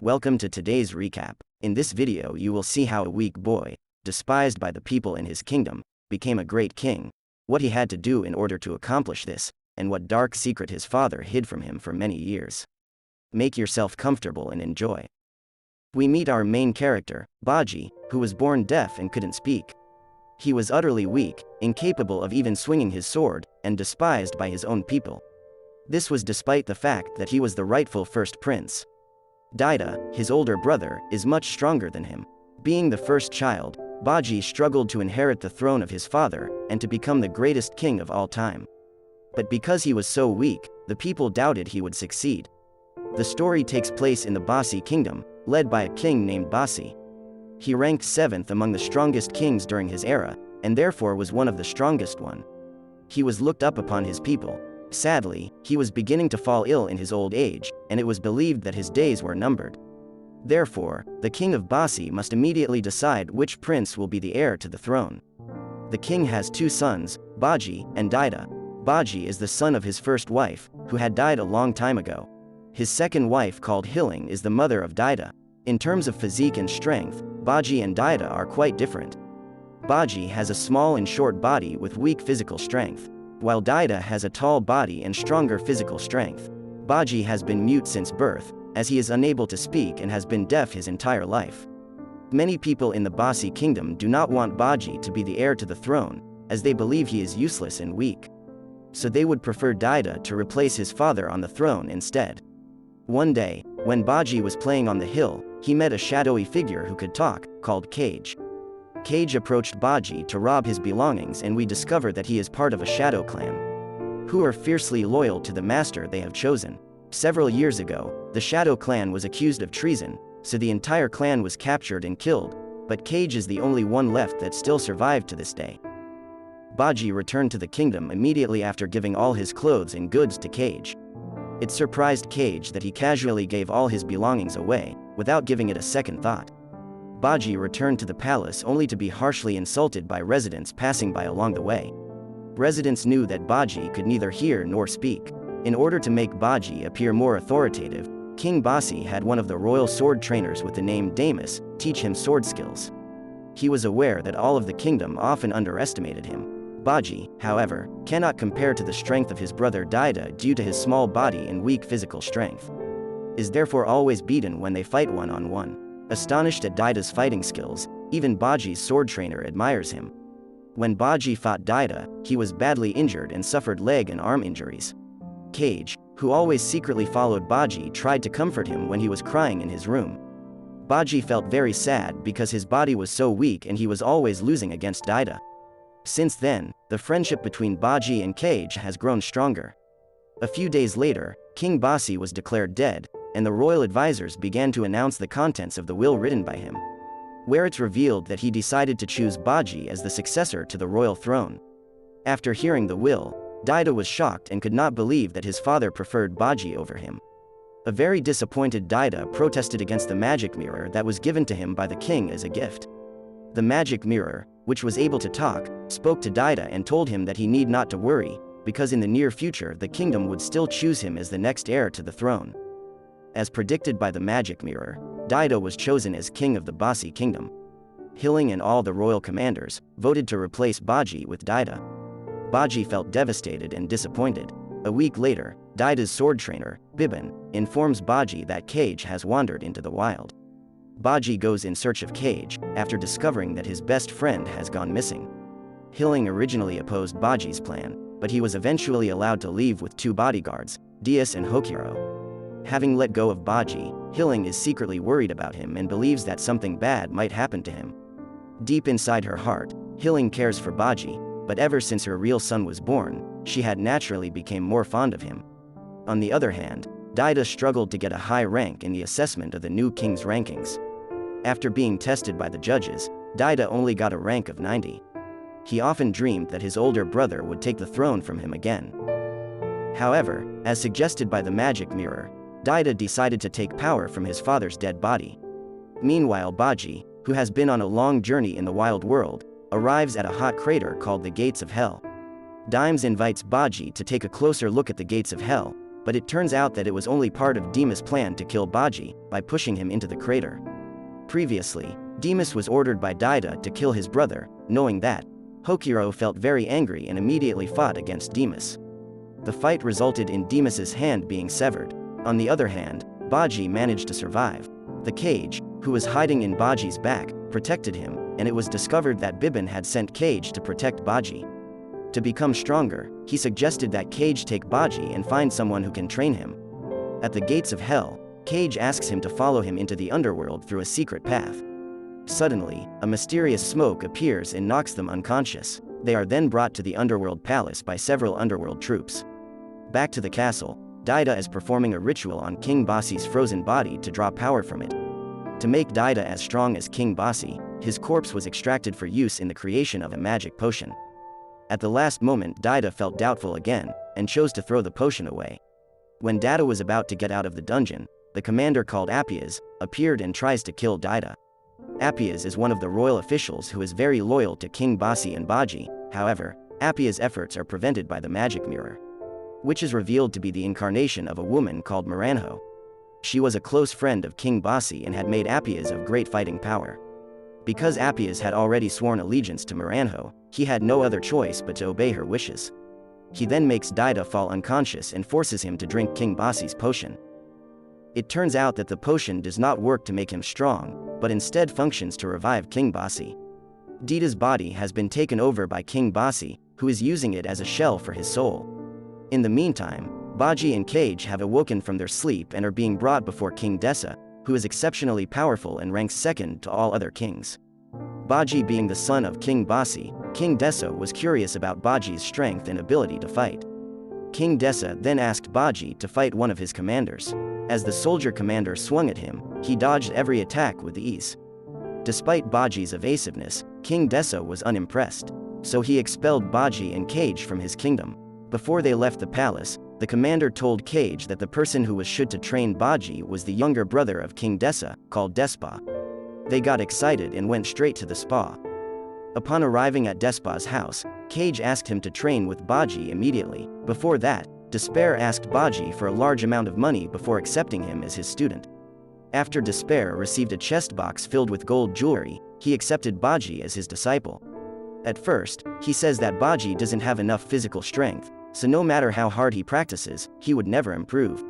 Welcome to today's recap. In this video you will see how a weak boy, despised by the people in his kingdom, became a great king, what he had to do in order to accomplish this, and what dark secret his father hid from him for many years. Make yourself comfortable and enjoy. We meet our main character, Bojji, who was born deaf and couldn't speak. He was utterly weak, incapable of even swinging his sword, and despised by his own people. This was despite the fact that he was the rightful first prince. Daida, his older brother, is much stronger than him. Being the first child, Bojji struggled to inherit the throne of his father, and to become the greatest king of all time. But because he was so weak, the people doubted he would succeed. The story takes place in the Bosse kingdom, led by a king named Bosse. He ranked 7th among the strongest kings during his era, and therefore was one of the strongest one. He was looked up upon his people. Sadly, he was beginning to fall ill in his old age, and it was believed that his days were numbered. Therefore, the king of Bosse must immediately decide which prince will be the heir to the throne. The king has 2 sons, Bojji and Daida. Bojji is the son of his first wife, who had died a long time ago. His second wife, called Hilling, is the mother of Daida. In terms of physique and strength, Bojji and Daida are quite different. Bojji has a small and short body with weak physical strength, while Daida has a tall body and stronger physical strength. Bojji has been mute since birth, as he is unable to speak and has been deaf his entire life. Many people in the Bosse kingdom do not want Bojji to be the heir to the throne, as they believe he is useless and weak. So they would prefer Daida to replace his father on the throne instead. One day, when Bojji was playing on the hill, he met a shadowy figure who could talk, called Kage. Kage approached Bojji to rob his belongings, and we discover that he is part of a shadow clan, who are fiercely loyal to the master they have chosen. Several years ago, the shadow clan was accused of treason, so the entire clan was captured and killed, but Kage is the only one left that still survived to this day. Bojji returned to the kingdom immediately after giving all his clothes and goods to Kage. It surprised Kage that he casually gave all his belongings away, without giving it a second thought. Bojji returned to the palace only to be harshly insulted by residents passing by along the way. Residents knew that Bojji could neither hear nor speak. In order to make Bojji appear more authoritative, King Bosse had one of the royal sword trainers with the name Damus teach him sword skills. He was aware that all of the kingdom often underestimated him. Bojji, however, cannot compare to the strength of his brother Daida due to his small body and weak physical strength. Is therefore always beaten when they fight one-on-one. Astonished at Daida's fighting skills, even Bojji's sword trainer admires him. When Bojji fought Daida, he was badly injured and suffered leg and arm injuries. Kage, who always secretly followed Bojji, tried to comfort him when he was crying in his room. Bojji felt very sad because his body was so weak and he was always losing against Daida. Since then, the friendship between Bojji and Kage has grown stronger. A few days later, King Bosse was declared dead, and the royal advisors began to announce the contents of the will written by him, where it's revealed that he decided to choose Bojji as the successor to the royal throne. After hearing the will, Daida was shocked and could not believe that his father preferred Bojji over him. A very disappointed Daida protested against the magic mirror that was given to him by the king as a gift. The magic mirror, which was able to talk, spoke to Daida and told him that he need not to worry, because in the near future the kingdom would still choose him as the next heir to the throne. As predicted by the magic mirror, Daida was chosen as king of the Bosse kingdom. Hilling and all the royal commanders voted to replace Bojji with Daida. Bojji felt devastated and disappointed. A week later, Daida's sword trainer, Bibin, informs Bojji that Kage has wandered into the wild. Bojji goes in search of Kage, after discovering that his best friend has gone missing. Hilling originally opposed Bojji's plan, but he was eventually allowed to leave with 2 bodyguards, Dias and Hokiro. Having let go of Bojji, Hilling is secretly worried about him and believes that something bad might happen to him. Deep inside her heart, Hilling cares for Bojji, but ever since her real son was born, she had naturally become more fond of him. On the other hand, Daida struggled to get a high rank in the assessment of the new king's rankings. After being tested by the judges, Daida only got a rank of 90. He often dreamed that his older brother would take the throne from him again. However, as suggested by the magic mirror, Daida decided to take power from his father's dead body. Meanwhile, Bojji, who has been on a long journey in the wild world, arrives at a hot crater called the Gates of Hell. Dimes invites Bojji to take a closer look at the Gates of Hell, But it turns out that it was only part of Demas' plan to kill Bojji by pushing him into the crater. Previously, Demas was ordered by Daida to kill his brother. Knowing that, Hokuro felt very angry and immediately fought against Demas. The fight resulted in Demas's hand being severed. On the other hand, Bojji managed to survive. The Kage, who was hiding in Bojji's back, protected him, and it was discovered that Bibin had sent Kage to protect Bojji. To become stronger, he suggested that Kage take Bojji and find someone who can train him. At the gates of hell, Kage asks him to follow him into the underworld through a secret path. Suddenly, a mysterious smoke appears and knocks them unconscious. They are then brought to the underworld palace by several underworld troops. Back to the castle, Daida is performing a ritual on King Bosse's frozen body to draw power from it. To make Daida as strong as King Bosse, his corpse was extracted for use in the creation of a magic potion. At the last moment, Daida felt doubtful again, and chose to throw the potion away. When Daida was about to get out of the dungeon, the commander called Appias appeared and tries to kill Daida. Appias is one of the royal officials who is very loyal to King Bosse and Bojji. However, Appias' efforts are prevented by the magic mirror, which is revealed to be the incarnation of a woman called Miranho. She was a close friend of King Bosse and had made Appias of great fighting power. Because Appias had already sworn allegiance to Miranho, he had no other choice but to obey her wishes. He then makes Daida fall unconscious and forces him to drink King Bosse's potion. It turns out that the potion does not work to make him strong, but instead functions to revive King Bosse. Daida's body has been taken over by King Bosse, who is using it as a shell for his soul. In the meantime, Bojji and Kage have awoken from their sleep and are being brought before King Dessa, who is exceptionally powerful and ranks second to all other kings. Bojji being the son of King Bosse, King Dessa was curious about Bojji's strength and ability to fight. King Dessa then asked Bojji to fight one of his commanders. As the soldier commander swung at him, he dodged every attack with ease. Despite Bojji's evasiveness, King Dessa was unimpressed, so he expelled Bojji and Kage from his kingdom. Before they left the palace, the commander told Kage that the person who was should to train Bojji was the younger brother of King Dessa, called Despa. They got excited and went straight to the spa. Upon arriving at Despa's house, Kage asked him to train with Bojji immediately. Before that, Despair asked Bojji for a large amount of money before accepting him as his student. After Despair received a chest box filled with gold jewelry, he accepted Bojji as his disciple. At first, he says that Bojji doesn't have enough physical strength, so no matter how hard he practices, he would never improve.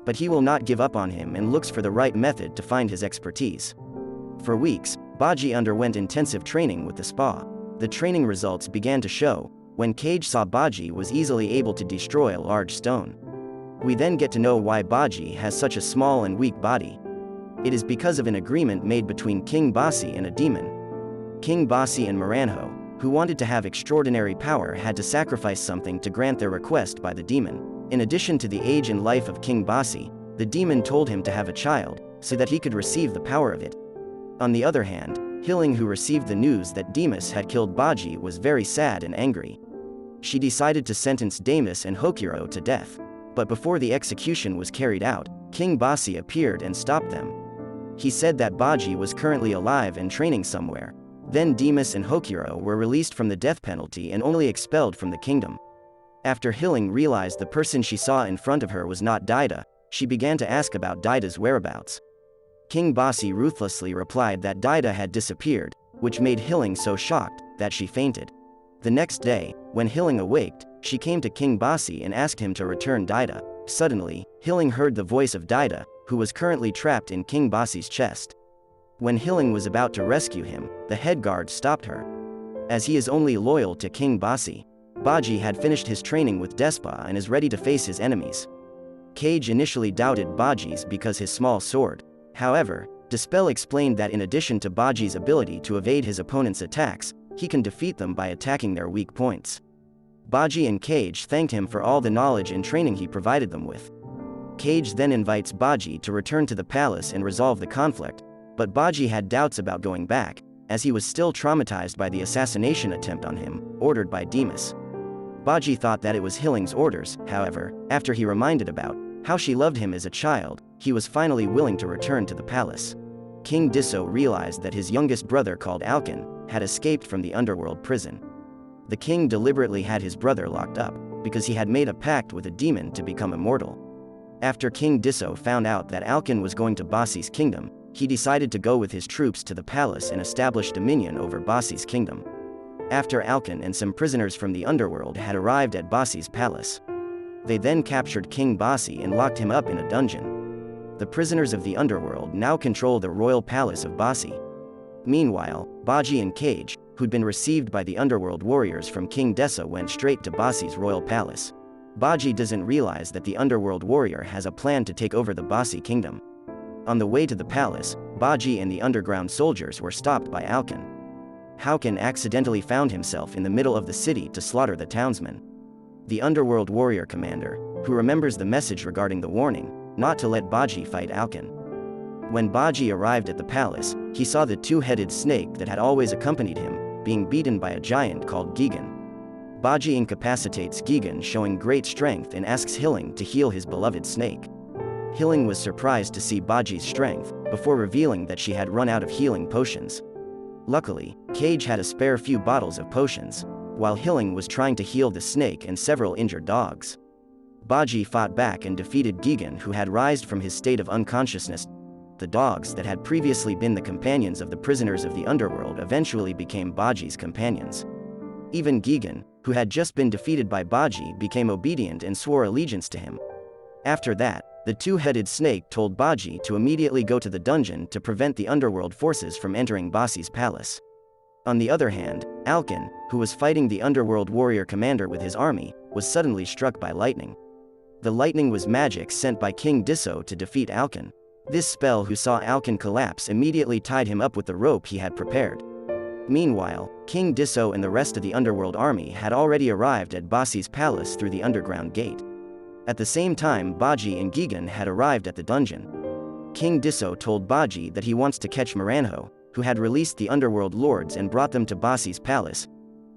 But he will not give up on him and looks for the right method to find his expertise. For weeks, Bojji underwent intensive training with the spa. The training results began to show when Kage saw Bojji was easily able to destroy a large stone. We then get to know why Bojji has such a small and weak body. It is because of an agreement made between King Bosse and a demon. King Bosse and Miranho, who wanted to have extraordinary power, had to sacrifice something to grant their request by the demon. In addition to the age and life of King Bosse, the demon told him to have a child, so that he could receive the power of it. On the other hand, Hilling, who received the news that Demas had killed Bojji, was very sad and angry. She decided to sentence Demas and Hokuro to death. But before the execution was carried out, King Bosse appeared and stopped them. He said that Bojji was currently alive and training somewhere. Then Demas and Hokuro were released from the death penalty and only expelled from the kingdom. After Hilling realized the person she saw in front of her was not Daida, she began to ask about Daida's whereabouts. King Bosse ruthlessly replied that Daida had disappeared, which made Hilling so shocked that she fainted. The next day, when Hilling awaked, she came to King Bosse and asked him to return Daida. Suddenly, Hilling heard the voice of Daida, who was currently trapped in King Bosse's chest. When Hilling was about to rescue him, the head guard stopped her. As he is only loyal to King Bosse, Bojji had finished his training with Despa and is ready to face his enemies. Kage initially doubted Bojji's because his small sword. However, Dispel explained that in addition to Bojji's ability to evade his opponent's attacks, he can defeat them by attacking their weak points. Bojji and Kage thanked him for all the knowledge and training he provided them with. Kage then invites Bojji to return to the palace and resolve the conflict, but Bojji had doubts about going back, as he was still traumatized by the assassination attempt on him, ordered by Demas. Bojji thought that it was Hilling's orders. However, after he reminded about how she loved him as a child, he was finally willing to return to the palace. King Disso realized that his youngest brother, called Alkin, had escaped from the underworld prison. The king deliberately had his brother locked up, because he had made a pact with a demon to become immortal. After King Disso found out that Alkin was going to Bosse's kingdom, he decided to go with his troops to the palace and establish dominion over Bosse's kingdom. After Alkin and some prisoners from the underworld had arrived at Bosse's palace, they then captured King Bosse and locked him up in a dungeon. The prisoners of the underworld now control the royal palace of Bosse. Meanwhile, Bojji and Kage, who'd been received by the underworld warriors from King Disso, went straight to Bosse's royal palace. Bojji doesn't realize that the underworld warrior has a plan to take over the Bosse kingdom. On the way to the palace, Bojji and the underground soldiers were stopped by Alkin. Alkin accidentally found himself in the middle of the city to slaughter the townsmen. The underworld warrior commander, who remembers the message regarding the warning, not to let Bojji fight Alkin. When Bojji arrived at the palace, he saw the two-headed snake that had always accompanied him, being beaten by a giant called Gigan. Bojji incapacitates Gigan, showing great strength, and asks Hilling to heal his beloved snake. Hilling was surprised to see Bojji's strength, before revealing that she had run out of healing potions. Luckily, Kage had a spare few bottles of potions, while Hilling was trying to heal the snake and several injured dogs. Bojji fought back and defeated Gigan, who had rised from his state of unconsciousness. The dogs that had previously been the companions of the prisoners of the underworld eventually became Bojji's companions. Even Gigan, who had just been defeated by Bojji, became obedient and swore allegiance to him. After that, the two-headed snake told Bojji to immediately go to the dungeon to prevent the underworld forces from entering Bosse's palace. On the other hand, Alkin, who was fighting the underworld warrior commander with his army, was suddenly struck by lightning. The lightning was magic sent by King Disso to defeat Alkin. This spell, who saw Alkin collapse, immediately tied him up with the rope he had prepared. Meanwhile, King Disso and the rest of the underworld army had already arrived at Bosse's palace through the underground gate. At the same time, Bojji and Gigan had arrived at the dungeon. King Disso told Bojji that he wants to catch Maranho, who had released the underworld lords and brought them to Bosse's palace.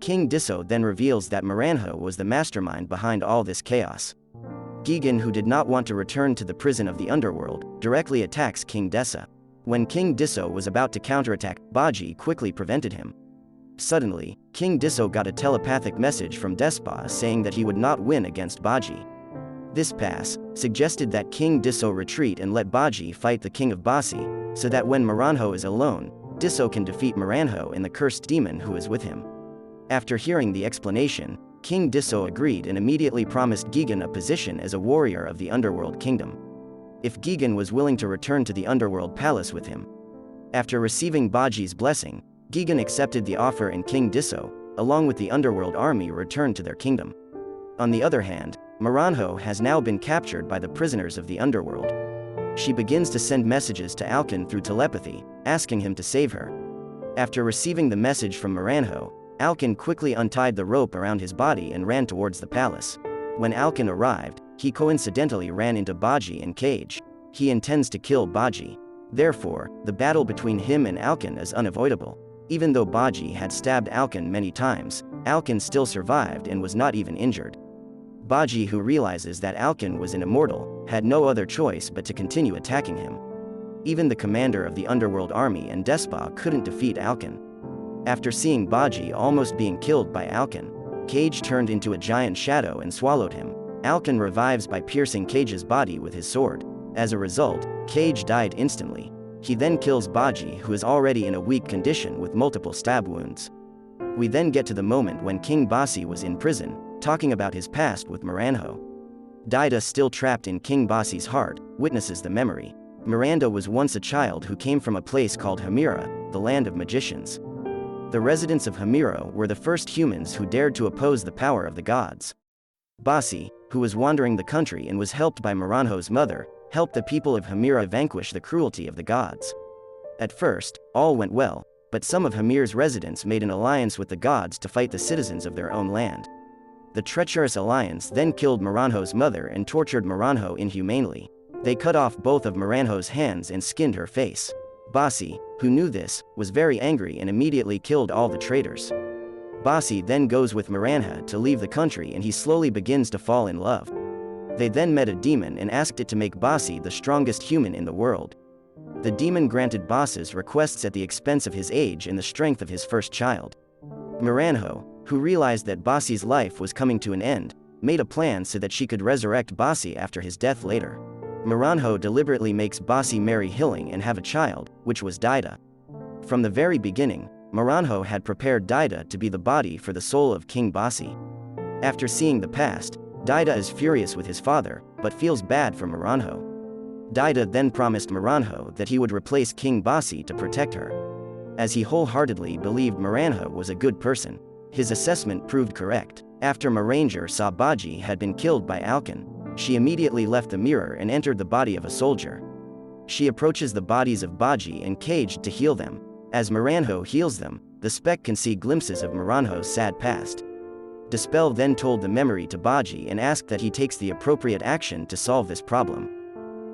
King Disso then reveals that Maranho was the mastermind behind all this chaos. Gigan, who did not want to return to the prison of the underworld, directly attacks King Disso. When King Disso was about to counterattack, Bojji quickly prevented him. Suddenly, King Disso got a telepathic message from Despa saying that he would not win against Bojji. This pass suggested that King Disso retreat and let Bojji fight the king of Bosse, so that when Maranho is alone, Disso can defeat Maranho and the cursed demon who is with him. After hearing the explanation, King Disso agreed and immediately promised Gigan a position as a warrior of the underworld kingdom, if Gigan was willing to return to the underworld palace with him. After receiving Bojji's blessing, Gigan accepted the offer, and King Disso, along with the underworld army, returned to their kingdom. On the other hand, Maranho has now been captured by the prisoners of the underworld. She begins to send messages to Alkin through telepathy, asking him to save her. After receiving the message from Maranho, Alkin quickly untied the rope around his body and ran towards the palace. When Alkin arrived, he coincidentally ran into Bojji and Kage. He intends to kill Bojji. Therefore, the battle between him and Alkin is unavoidable. Even though Bojji had stabbed Alkin many times, Alkin still survived and was not even injured. Bojji, who realizes that Alkin was an immortal, had no other choice but to continue attacking him. Even the commander of the underworld army and Despa couldn't defeat Alkin. After seeing Bojji almost being killed by Alkin, Kage turned into a giant shadow and swallowed him. Alkin revives by piercing Kage's body with his sword. As a result, Kage died instantly. He then kills Bojji, who is already in a weak condition with multiple stab wounds. We then get to the moment when King Bosse was in prison, talking about his past with Maranho. Daida, still trapped in King Bosse's heart, witnesses the memory. Miranda was once a child who came from a place called Hamira, the land of magicians. The residents of Hamira were the first humans who dared to oppose the power of the gods. Bosse, who was wandering the country and was helped by Maranho's mother, helped the people of Hamira vanquish the cruelty of the gods. At first, all went well, but some of Hamir's residents made an alliance with the gods to fight the citizens of their own land. The treacherous alliance then killed Maranho's mother and tortured Maranho inhumanely. They cut off both of Maranho's hands and skinned her face. Bosse, who knew this, was very angry and immediately killed all the traitors. Bosse then goes with Maranho to leave the country, and he slowly begins to fall in love. They then met a demon and asked it to make Bosse the strongest human in the world. The demon granted Bosse's requests at the expense of his age and the strength of his first child. Maranho, who realized that Bosse's life was coming to an end, made a plan so that she could resurrect Bosse after his death later. Miranho deliberately makes Bosse marry Hilling and have a child, which was Daida. From the very beginning, Miranho had prepared Daida to be the body for the soul of King Bosse. After seeing the past, Daida is furious with his father, but feels bad for Miranho. Daida then promised Miranho that he would replace King Bosse to protect her. As he wholeheartedly believed Miranho was a good person, his assessment proved correct. After Miranho saw Bojji had been killed by Alkan, she immediately left the mirror and entered the body of a soldier. She approaches the bodies of Bojji and Kage to heal them. As Miranho heals them, the spec can see glimpses of Miranho's sad past. Dispel then told the memory to Bojji and asked that he takes the appropriate action to solve this problem.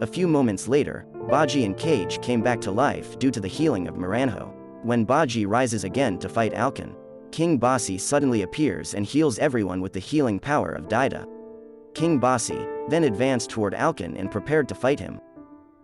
A few moments later, Bojji and Kage came back to life due to the healing of Miranho. When Bojji rises again to fight Alkan, King Bosse suddenly appears and heals everyone with the healing power of Daida. King Bosse then advanced toward Alkan and prepared to fight him.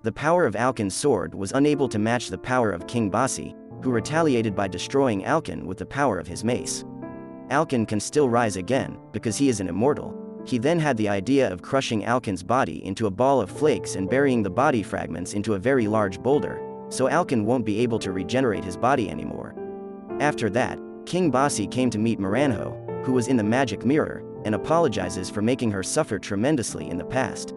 The power of Alkan's sword was unable to match the power of King Bosse, who retaliated by destroying Alkan with the power of his mace. Alkan can still rise again, because he is an immortal. He then had the idea of crushing Alkan's body into a ball of flakes and burying the body fragments into a very large boulder, so Alkan won't be able to regenerate his body anymore. After that, King Bosse came to meet Miranho, who was in the magic mirror, and apologizes for making her suffer tremendously in the past.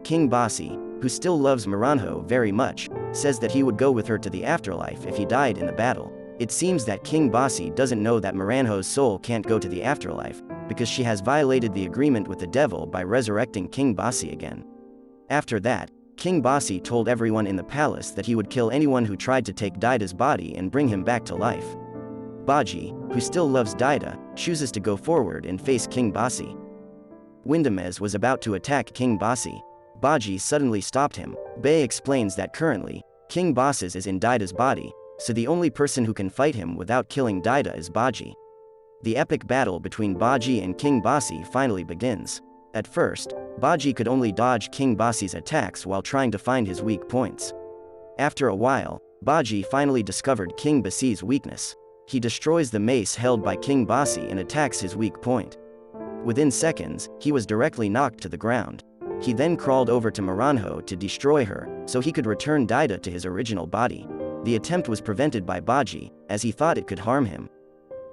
King Bosse, who still loves Miranho very much, says that he would go with her to the afterlife if he died in the battle. It seems that King Bosse doesn't know that Miranho's soul can't go to the afterlife, because she has violated the agreement with the devil by resurrecting King Bosse again. After that, King Bosse told everyone in the palace that he would kill anyone who tried to take Daida's body and bring him back to life. Bojji, who still loves Daida, chooses to go forward and face King Bosse. Windamez was about to attack King Bosse. Bojji suddenly stopped him. Bay explains that currently, King Bosse is in Daida's body, so the only person who can fight him without killing Daida is Bojji. The epic battle between Bojji and King Bosse finally begins. At first, Bojji could only dodge King Bosse's attacks while trying to find his weak points. After a while, Bojji finally discovered King Bosse's weakness. He destroys the mace held by King Bosse and attacks his weak point. Within seconds, he was directly knocked to the ground. He then crawled over to Miranho to destroy her, so he could return Daida to his original body. The attempt was prevented by Bojji, as he thought it could harm him.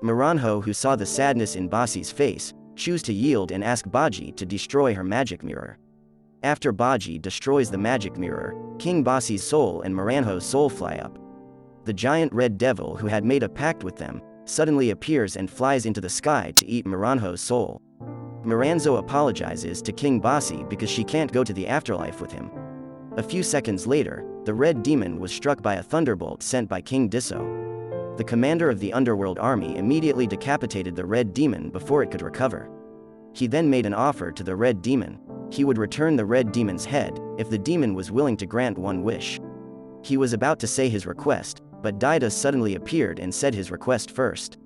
Miranho, who saw the sadness in Bosse's face, chose to yield and ask Bojji to destroy her magic mirror. After Bojji destroys the magic mirror, King Bosse's soul and Miranho's soul fly up. The giant red devil who had made a pact with them, suddenly appears and flies into the sky to eat Miranho's soul. Miranzo apologizes to King Bosse because she can't go to the afterlife with him. A few seconds later, the red demon was struck by a thunderbolt sent by King Disso. The commander of the underworld army immediately decapitated the red demon before it could recover. He then made an offer to the red demon. He would return the red demon's head if the demon was willing to grant one wish. He was about to say his request, but Daida suddenly appeared and said his request first.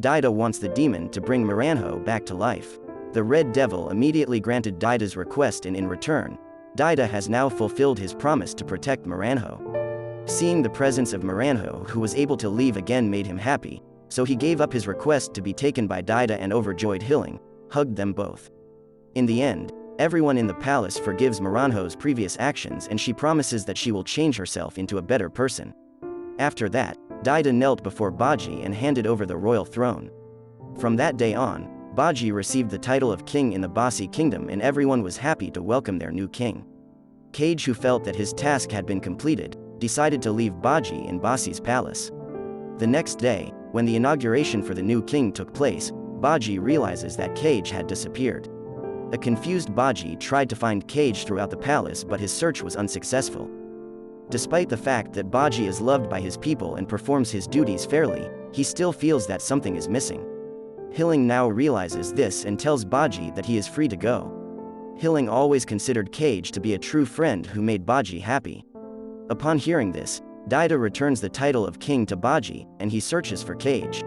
Daida wants the demon to bring Miranho back to life. The red devil immediately granted Daida's request, and in return, Daida has now fulfilled his promise to protect Miranho. Seeing the presence of Miranho, who was able to leave again, made him happy, so he gave up his request to be taken by Daida, and overjoyed Hilling, hugged them both. In the end, everyone in the palace forgives Miranho's previous actions, and she promises that she will change herself into a better person. After that, Daida knelt before Bojji and handed over the royal throne. From that day on, Bojji received the title of king in the Bosse kingdom, and everyone was happy to welcome their new king. Kage, who felt that his task had been completed, decided to leave Bojji in Bosse's palace. The next day, when the inauguration for the new king took place, Bojji realizes that Kage had disappeared. A confused Bojji tried to find Kage throughout the palace, but his search was unsuccessful. Despite the fact that Bojji is loved by his people and performs his duties fairly, he still feels that something is missing. Hilling now realizes this and tells Bojji that he is free to go. Hilling always considered Kage to be a true friend who made Bojji happy. Upon hearing this, Daida returns the title of king to Bojji, and he searches for Kage.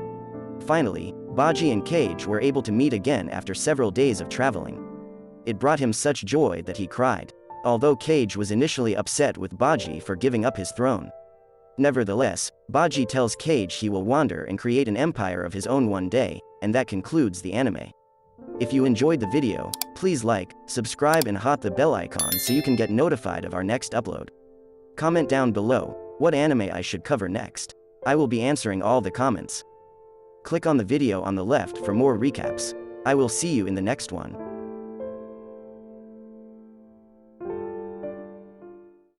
Finally, Bojji and Kage were able to meet again after several days of traveling. It brought him such joy that he cried. Although Kage was initially upset with Bojji for giving up his throne. Nevertheless, Bojji tells Kage he will wander and create an empire of his own one day, and that concludes the anime. If you enjoyed the video, please like, subscribe and hit the bell icon so you can get notified of our next upload. Comment down below what anime I should cover next. I will be answering all the comments. Click on the video on the left for more recaps. I will see you in the next one.